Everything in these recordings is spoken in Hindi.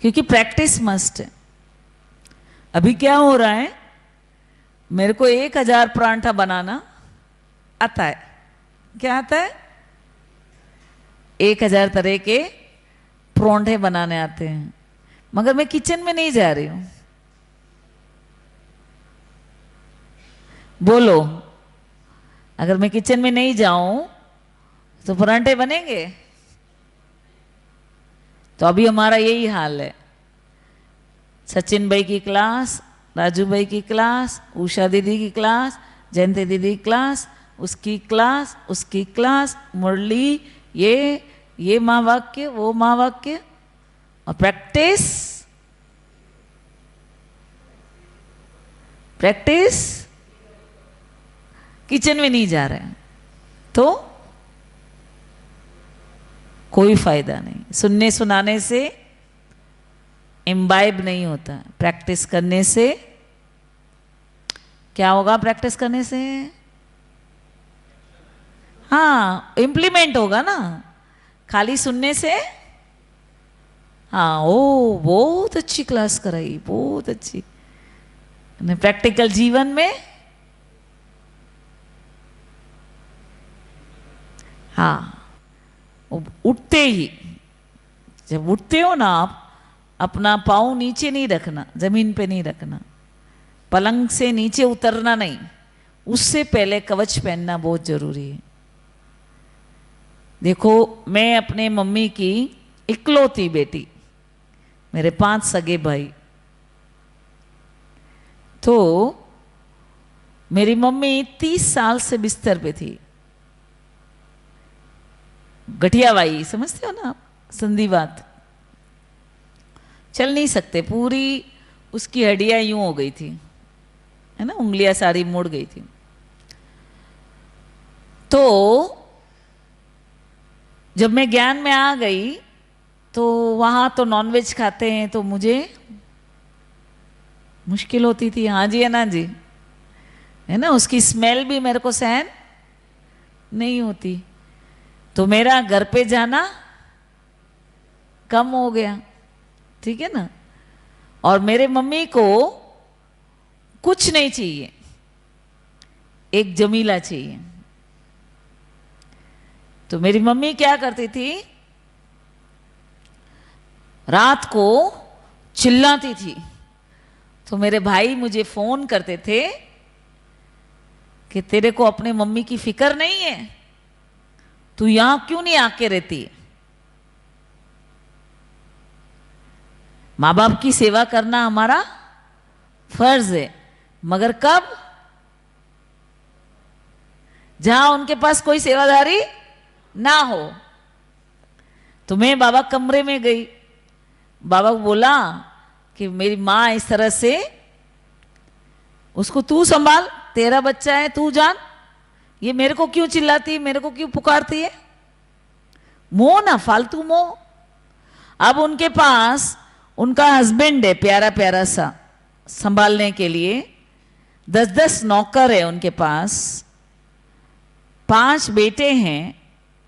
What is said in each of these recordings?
क्योंकि प्रैक्टिस मस्ट है। अभी क्या हो रहा है, मेरे को 1000 परांठा बनाना आता है। क्या आता है? 1000 तरह के परांठे बनाने आते हैं, मगर मैं किचन में नहीं जा रही हूं। बोलो, अगर मैं किचन में नहीं जाऊं तो परांठे बनेंगे? तो अभी हमारा यही हाल है। सचिन भाई की क्लास, राजू भाई की क्लास, उषा दीदी की क्लास, जयंती दीदी की क्लास, उसकी क्लास, उसकी क्लास, मुरली, ये माँ वाक्य, वो माँ वाक्य, और प्रैक्टिस प्रैक्टिस। किचन में नहीं जा रहे हैं तो कोई फायदा नहीं। सुनने सुनाने से इम्बाइब नहीं होता, प्रैक्टिस करने से क्या होगा? प्रैक्टिस करने से हाँ इम्प्लीमेंट होगा ना। खाली सुनने से हाँ, ओ बहुत अच्छी क्लास कराई, बहुत अच्छी। प्रैक्टिकल जीवन में हाँ, उठते ही, जब उठते हो ना आप, अपना पाँव नीचे नहीं रखना, जमीन पे नहीं रखना, पलंग से नीचे उतरना नहीं, उससे पहले कवच पहनना बहुत जरूरी है। देखो, मैं अपने मम्मी की इकलौती बेटी, मेरे 5 सगे भाई, तो मेरी मम्मी 30 साल से बिस्तर पे थी। गठियावाई समझते हो ना आप? संधिवात, चल नहीं सकते, पूरी उसकी हड्डियां यूं हो गई थी, है ना, उंगलियां सारी मुड़ गई थी। तो जब मैं ज्ञान में आ गई तो वहां तो नॉनवेज खाते हैं, तो मुझे मुश्किल होती थी। हाँ जी, है ना जी, है ना, उसकी स्मेल भी मेरे को सहन नहीं होती, तो मेरा घर पे जाना कम हो गया, ठीक है ना। और मेरे मम्मी को कुछ नहीं चाहिए, एक जमीला चाहिए। तो मेरी मम्मी क्या करती थी, रात को चिल्लाती थी, तो मेरे भाई मुझे फोन करते थे कि तेरे को अपने मम्मी की फिक्र नहीं है, तू यहां क्यों नहीं आके रहती है? माँ बाप की सेवा करना हमारा फर्ज है, मगर कब? जहां उनके पास कोई सेवादारी ना हो। तो मैं बाबा कमरे में गई, बाबा को बोला कि मेरी माँ इस तरह से, उसको तू संभाल, तेरा बच्चा है, तू जान, ये मेरे को क्यों चिल्लाती है, मेरे को क्यों पुकारती है? मोह ना, फालतू मोह। अब उनके पास उनका हस्बैंड है प्यारा प्यारा सा, संभालने के लिए 10-10 नौकर है उनके पास, 5 बेटे हैं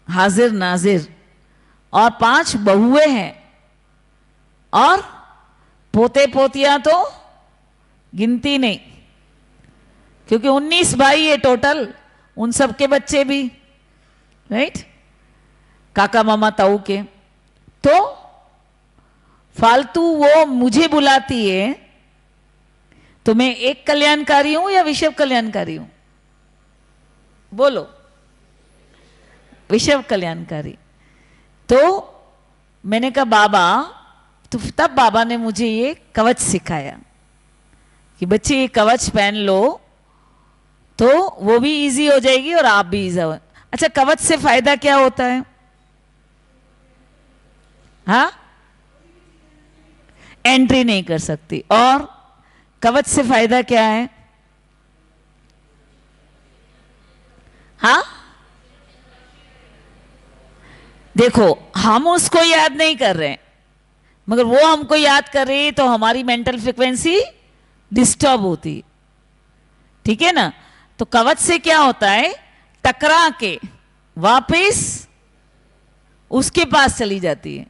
हाजिर नाजिर, और 5 बहुएं हैं, और पोते पोतियां तो गिनती नहीं, क्योंकि 19 भाई है टोटल, उन सबके बच्चे भी, राइट, काका मामा ताऊ के। तो फालतू वो मुझे बुलाती है, तो मैं एक कल्याणकारी हूं या विश्व कल्याणकारी हूं? बोलो, विश्व कल्याणकारी। तो मैंने कहा बाबा, तो तब बाबा ने मुझे ये कवच सिखाया कि बच्चे ये कवच पहन लो तो वो भी इजी हो जाएगी और आप भी इजी हो। अच्छा, कवच से फायदा क्या होता है? हाँ, एंट्री नहीं कर सकती। और कवच से फायदा क्या है? हाँ, देखो, हम उसको याद नहीं कर रहे हैं, मगर वो हमको याद कर रही है, तो हमारी मेंटल फ्रिक्वेंसी डिस्टर्ब होती, ठीक है ना। तो कवच से क्या होता है, टकरा के वापस उसके पास चली जाती है,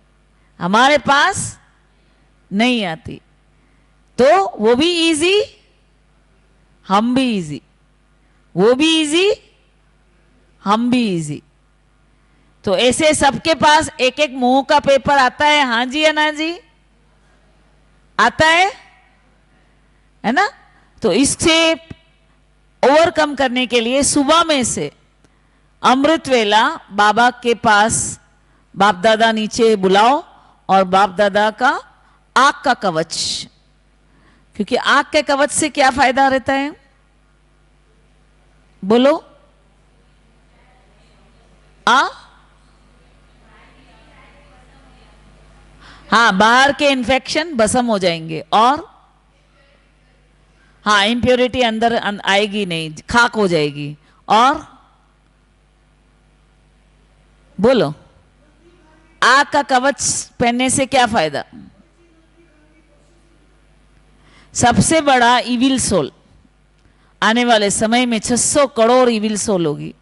हमारे पास नहीं आती, तो वो भी इजी, हम भी इजी, वो भी इजी, हम भी इजी। तो ऐसे सबके पास एक एक मुंह का पेपर आता है, हाँ जी या ना जी? आता है ना? तो इससे ओवरकम करने के लिए सुबह में से अमृत वेला बाबा के पास बाप दादा नीचे बुलाओ और बाप दादा का आंख का कवच, क्योंकि आंख के कवच से क्या फायदा रहता है? बोलो। हाँ, बाहर के इन्फेक्शन भस्म हो जाएंगे और हाँ, इम्प्योरिटी अंदर आएगी नहीं, खाक हो जाएगी। और बोलो, आग का कवच पहनने से क्या फायदा? सबसे बड़ा इविल सोल आने वाले समय में 600 करोड़ इविल सोल होगी।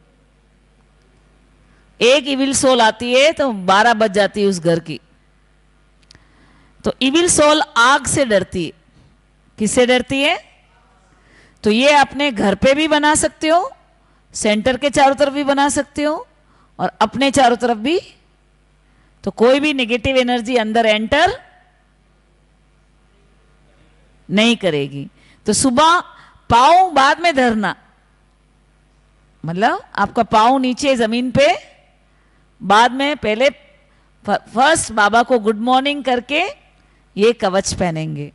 एक इविल सोल आती है तो 12 बज जाती है उस घर की। तो इविल सोल आग से डरती है। किससे डरती है? तो ये अपने घर पे भी बना सकते हो, सेंटर के चारों तरफ भी बना सकते हो और अपने चारों तरफ भी। तो कोई भी नेगेटिव एनर्जी अंदर एंटर नहीं करेगी। तो सुबह पाँव बाद में धरना, मतलब आपका पाँव नीचे जमीन पे, बाद में पहले फर्स्ट बाबा को गुड मॉर्निंग करके ये कवच पहनेंगे।